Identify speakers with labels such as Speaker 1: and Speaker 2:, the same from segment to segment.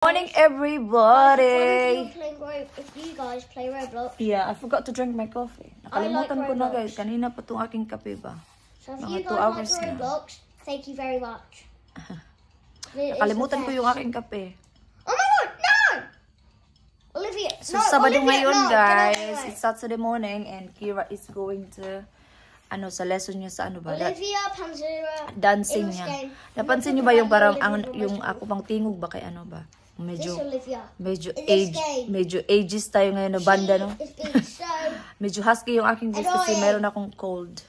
Speaker 1: Morning, everybody.
Speaker 2: If you guys play Roblox.
Speaker 1: Yeah, I forgot to drink my coffee. Nakalimutan ko na, guys. Kanina pa itong aking kape ba?
Speaker 2: So if
Speaker 1: Mga
Speaker 2: you
Speaker 1: 2
Speaker 2: guys
Speaker 1: hours
Speaker 2: like
Speaker 1: na.
Speaker 2: Roblox, thank you very much.
Speaker 1: Nakalimutan ko yung aking kape.
Speaker 2: Oh my god, no! Olivia,
Speaker 1: So,
Speaker 2: no,
Speaker 1: Sabado
Speaker 2: Olivia,
Speaker 1: ngayon,
Speaker 2: no,
Speaker 1: guys.
Speaker 2: no.
Speaker 1: It's Saturday morning and Kira is going to, sa lesson niya sa ano ba?
Speaker 2: Olivia, Panzera,
Speaker 1: Dancing niya. Napansin niyo ba yung parang, yung ako pang tingog ba kay ano ba?
Speaker 2: This Olivia.
Speaker 1: Medyo ages tayo ngayon na banda, no?
Speaker 2: She is being so...
Speaker 1: Medyo husky yung aking voice kasi meron akong cold.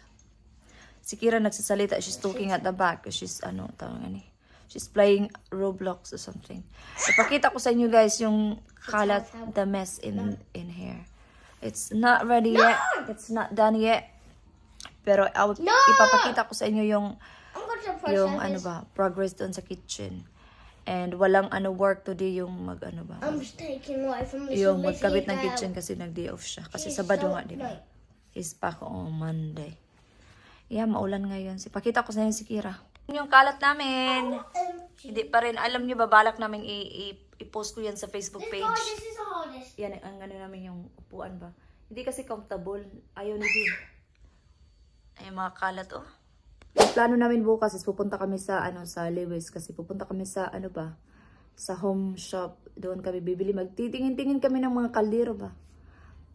Speaker 1: Si Kira nagsasalita, she's talking at the back. She's, she's playing Roblox or something. Ipakita ko sa inyo guys yung kalat, the mess in here. It's not ready yet. It's not done yet. Pero ipapakita ko sa inyo yung progress doon sa kitchen. And walang work today yung
Speaker 2: I'm just taking away from this
Speaker 1: yung magkabit ng kitchen kasi nag-day off siya. Kasi Sabado nga, di ba? Is back on Monday. Yeah, maulan ngayon. Pakita ko sa inyo si Kira. Yung kalat namin. Hindi pa rin. Alam niyo ba, balak namin i-post ko yan sa Facebook page.
Speaker 2: This is the hardest.
Speaker 1: Yan, ang namin yung upuan ba. Hindi kasi comfortable. Ayaw ni Viv. Ay, mga kalat, oh. Yung plano namin bukas is pupunta kami sa sa Lewis kasi pupunta kami sa sa home shop. Doon kami bibili. Magtitingin-tingin kami ng mga kaldero ba.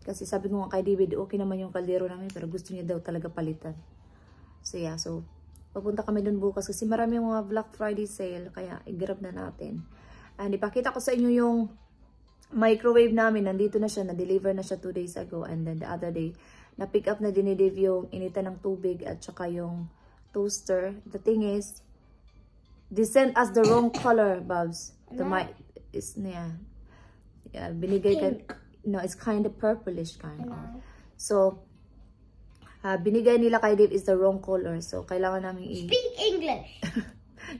Speaker 1: Kasi sabi ko nga kay David, okay naman yung kaldero namin pero gusto niya daw talaga palitan. So yeah, so pupunta kami doon bukas kasi marami yung mga Black Friday sale kaya i-grab na natin. And ipakita ko sa inyo yung microwave namin. Nandito na siya, na-deliver na siya 2 days ago and then the other day na-pick up na dinidave yung initan ng tubig at saka yung toaster. The thing is, they sent us the wrong color, Babs. The mic is binigay ka, no, it's kind of purplish kind of. So, binigay nila kay Dave is the wrong color. So, kailangan namin
Speaker 2: Speak English.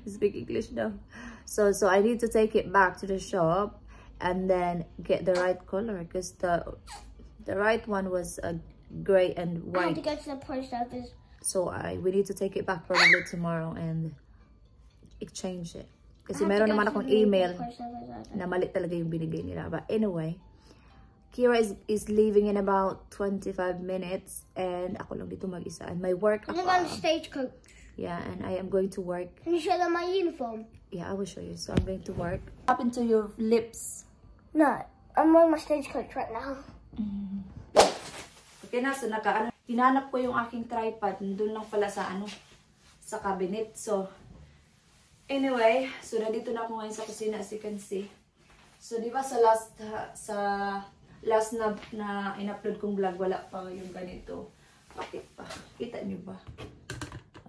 Speaker 1: Speak English now. So I need to take it back to the shop and then get the right color because the right one was gray and white.
Speaker 2: I have to go to the post office.
Speaker 1: So we need to take it back probably tomorrow and exchange it. Kasi meron naman akong email na mali talaga yung binigay nila. But anyway, Kira is leaving in about 25 minutes and ako lang dito mag-isa. And my work
Speaker 2: I'm on stagecoach.
Speaker 1: Yeah, and I am going to work.
Speaker 2: Can you show them my uniform?
Speaker 1: Yeah, I will show you. So I'm going to work. What happened to your lips?
Speaker 2: No, I'm on my stagecoach right now.
Speaker 1: Okay na, so hinanap ko yung aking tripod. Nandun lang pala sa sa cabinet. So, anyway, so nandito na ako ngayon sa kusina as you can see. So, di ba sa last na in-upload kong vlog, wala pa yung ganito. Bakit pa? Kita niyo ba?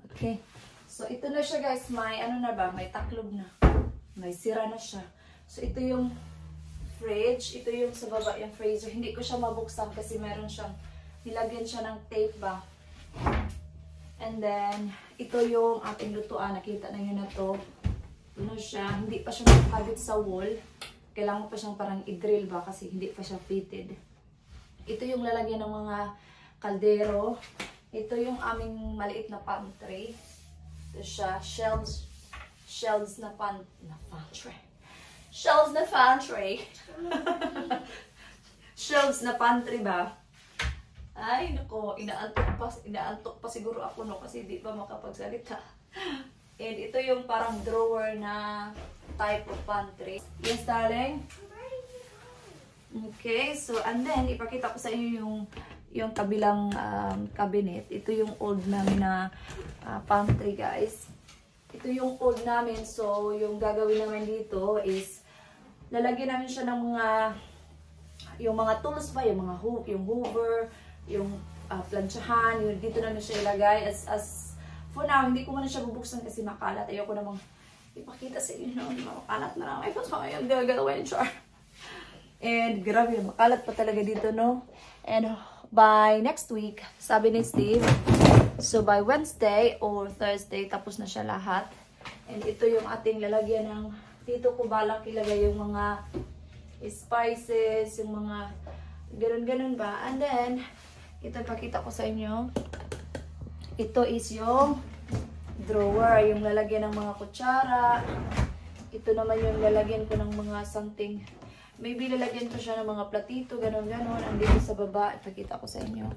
Speaker 1: Okay. So, ito na siya guys. May may taklob na. May sira na siya. So, ito yung fridge. Ito yung sa baba, yung freezer. Hindi ko siya mabuksan kasi meron siyang nilagyan siya ng tape ba. And then, ito yung ating lutuan. Nakita na yun na to. Ito siya. Hindi pa siya nakakabit sa wall. Kailangan pa siyang parang i-drill ba kasi hindi pa siya fitted. Ito yung lalagyan ng mga kaldero. Ito yung aming maliit na pantry. Ito siya. Shelves na pantry. Shelves na pantry. Shelves na pantry ba? Ay, nako, inaantok pa siguro ako no kasi di pa makapagsalita. And ito yung parang drawer na type of pantry. Yes, darling? Okay, so and then ipakita ko sa inyo yung kabilang cabinet. Ito yung old namin na pantry, guys. Ito yung old namin. So, yung gagawin namin dito is lalagyan namin siya ng yung mga tools ba, yung hoover, yung planchahan, yung dito namin siya ilagay. As for now, hindi ko muna siya bubuksan kasi makalat. Ayoko namang ipakita sa inyo na makalat na lang. Ay, pa yung gagawin siya. And grabe, makalat pa talaga dito, no? And by next week, sabi ni Steve, so by Wednesday or Thursday, tapos na siya lahat. And ito yung ating lalagyan ng, dito ko balak ilagay yung mga spices, yung mga ganun-ganun ba. And then, ito pakita ko sa inyo. Ito is yung drawer, yung lalagyan ng mga kutsara. Ito naman yung lalagyan ko ng mga something. Maybe lalagyan ko siya ng mga platito, ganon-ganon. Andito sa baba, ipakita ko sa inyo.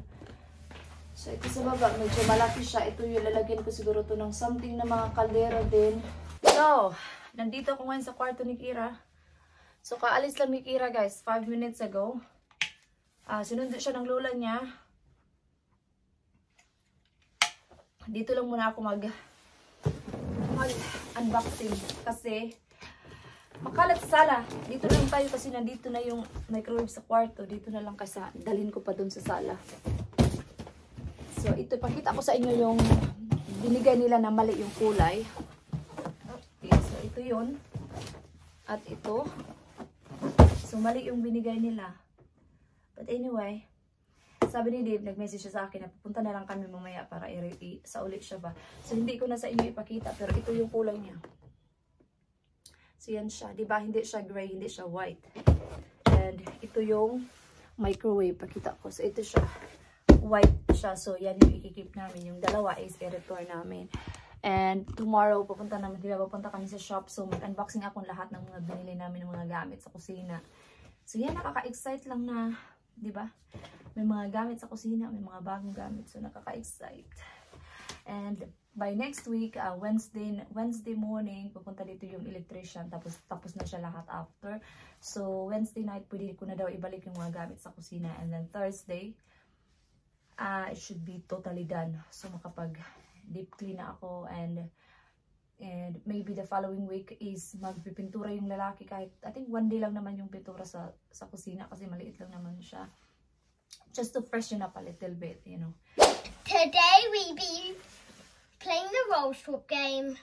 Speaker 1: So, ito sa baba, medyo malaki siya. Ito yung lalagyan ko siguro to ng something na mga kaldera din. So, nandito ako ngayon sa kwarto ni Kira. So, kaalis lang ni Kira, guys, 5 minutes ago. Sinundo siya ng lola niya. Dito lang muna ako mag-unboxing kasi makalat sa sala. Dito lang tayo kasi nandito na yung microwave sa kwarto. Dito na lang kasi dalhin ko pa dun sa sala. So, ito, pakita ko sa inyo yung binigay nila na mali yung kulay. Okay, so ito yun. At ito. So, mali yung binigay nila. But anyway, sabi ni Dave, nag-message siya sa akin na pupunta na lang kami mamaya para sa ulit siya ba. So, hindi ko na sa inyo ipakita, pero ito yung kulay niya. So, yan siya. Diba? Hindi siya gray, hindi siya white. And ito yung microwave. Pakita ko. So, ito siya. White siya. So, yan yung ikikip namin. Yung dalawa is i-return namin. And tomorrow, pupunta namin. Diba? Pupunta kami sa shop. So, mag-unboxing ako lahat ng mga binili namin ng mga gamit sa kusina. So, yan. Nakaka-excite lang na, diba? May mga gamit sa kusina. May mga bagong gamit. So, nakaka-excite. And by next week, Wednesday morning, pupunta dito yung electrician. Tapos na siya lahat after. So, Wednesday night, pwede ko na daw ibalik yung mga gamit sa kusina. And then Thursday, it should be totally done. So, makapag-deep clean na ako. And maybe the following week is magpipintura yung lalaki. Kahit, I think one day lang naman yung pintura sa kusina. Kasi maliit lang naman siya. Just to freshen up a little bit, you know.
Speaker 2: Today we be playing the roll swap game.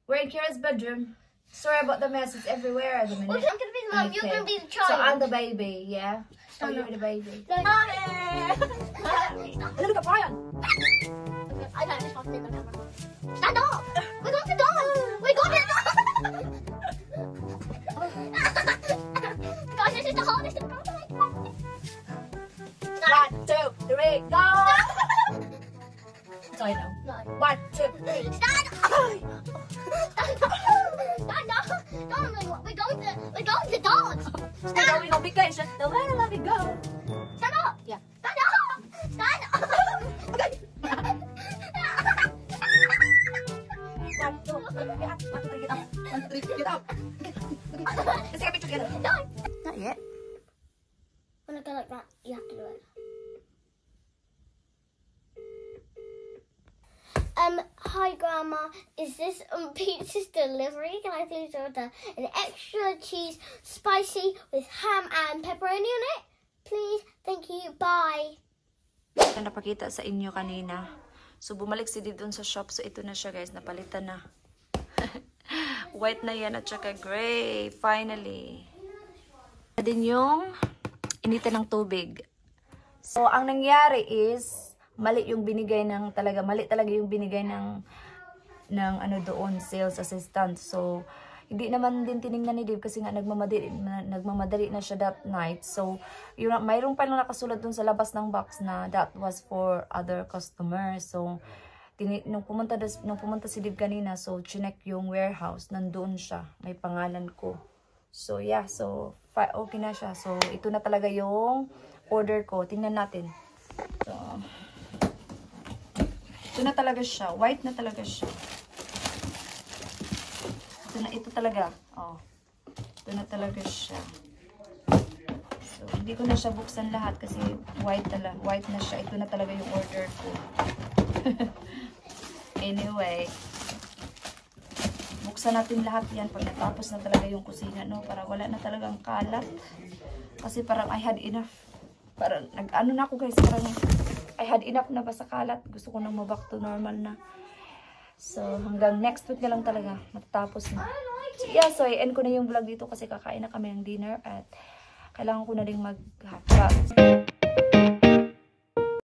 Speaker 1: We're in Kira's bedroom. Sorry about the mess. It's everywhere at the minute.
Speaker 2: Well, I'm gonna be the mom. You're gonna be the child.
Speaker 1: So I'm the baby, yeah? So you're the baby. Look at Brian.
Speaker 2: I know this one's in the camera. Stand up! We got the dog! We got it! Guys, this is the hardest thing to make.
Speaker 1: 1, 2, 3, go! So I know.
Speaker 2: No.
Speaker 1: 1, 2, 3.
Speaker 2: Stand up! Stand up! Stand up! We're going to dance!
Speaker 1: We're going on vacation. So where do we go?
Speaker 2: Stand up!
Speaker 1: Yeah.
Speaker 2: Stand up! Stand up!
Speaker 1: Okay. 1, 2, 3, get up. 1, 2, 3, get up. 1, 2, 3, get up. Let's take a picture together.
Speaker 2: No!
Speaker 1: Not yet.
Speaker 2: When I go like that, you have to do it. Hi Grandma, is this pizza's delivery? Can I please order an extra cheese spicy with ham and pepperoni on it? Please, thank you, bye.
Speaker 1: Napakita sa inyo kanina. So bumalik si Dave dun sa shop. So ito na siya guys, napalitan na. White na yan at saka gray. Finally. Din yung initan ng tubig. So ang nangyari is mali yung binigay ng mali talaga yung binigay ng ano doon, sales assistant. So hindi naman din tiningnan ni Dave kasi nga nagmamadali na siya that night. So yung mayroong pa lang nakasulat doon sa labas ng box na that was for other customers. So nung pumunta si Dave kanina, so chinek yung warehouse, nandoon siya, may pangalan ko. So yeah, so okay na siya. So ito na talaga yung order ko. Tingnan natin. So ito na talaga siya. White na talaga siya. Ito talaga. Oh. Ito na talaga siya. So, hindi ko na siya buksan lahat kasi white na siya. Ito na talaga yung order ko. Anyway. Buksan natin lahat yan pag natapos na talaga yung kusina, no? Para wala na talagang kalat. Kasi parang I had enough. Parang nag-ano na ako guys. Parang I had enough na ba sa kalat. Gusto ko nang ma-back to normal na. So, hanggang next week na lang talaga. Matatapos na. So, yeah, so i-end ko na yung vlog dito kasi kakain na kami ng dinner at kailangan ko na rin mag-hot